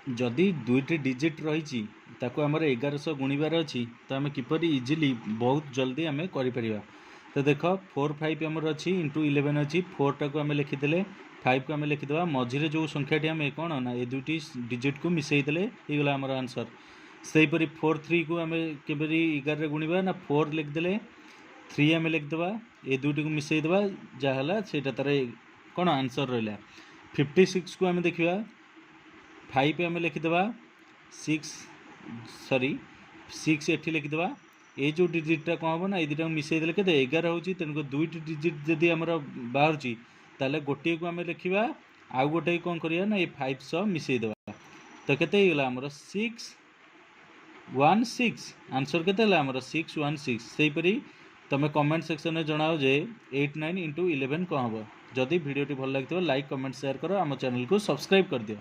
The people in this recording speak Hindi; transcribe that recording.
जदि दुईटी डिजिट रही आमर 1100 गुणिबार अच्छी तो आम किपर इजिली बहुत जल्दी आम कर। तो देख 4 5 आमर अच्छी इंटू 11 अच्छी 4 टाक आम लिखिदे 5 को आम लिखिदेवा मझे जो संख्याटी आम कौन ना ये दुईटी डिजिट को मिसईदे होगा आमर आंसर। सेहीपरि 4 3 को आम के 11 गुणा ना 4 लिखिदे 3 आम लिखिदेवा ये दुईटी को मिसईदेवा जहाँ से तार कौन आंसर रहा। 56 को आम देखा 5 आम लिखिदेवा 6 एठी लिखिदेवा ये जो डिजिटा कौन हम ना ये दुटा मिसईदे के 11 हो तेणुक दुईट डिजिट जदि आमर बाहर ताले गोटे को आम लिखा आउ गोटे कौन करिया ना ये 5 सह मिसईदेवा तो केते होगा आमर 616 आंसर केते होला आमर 616। सेहीपरि तुम कमेंट सेक्शन में जनाओ जे 8 9 इंटू 11 कौन हम। जदि वीडियोटी भल लगी लाइक कमेंट शेयर करो आम चैनल को सब्सक्राइब कर दियो।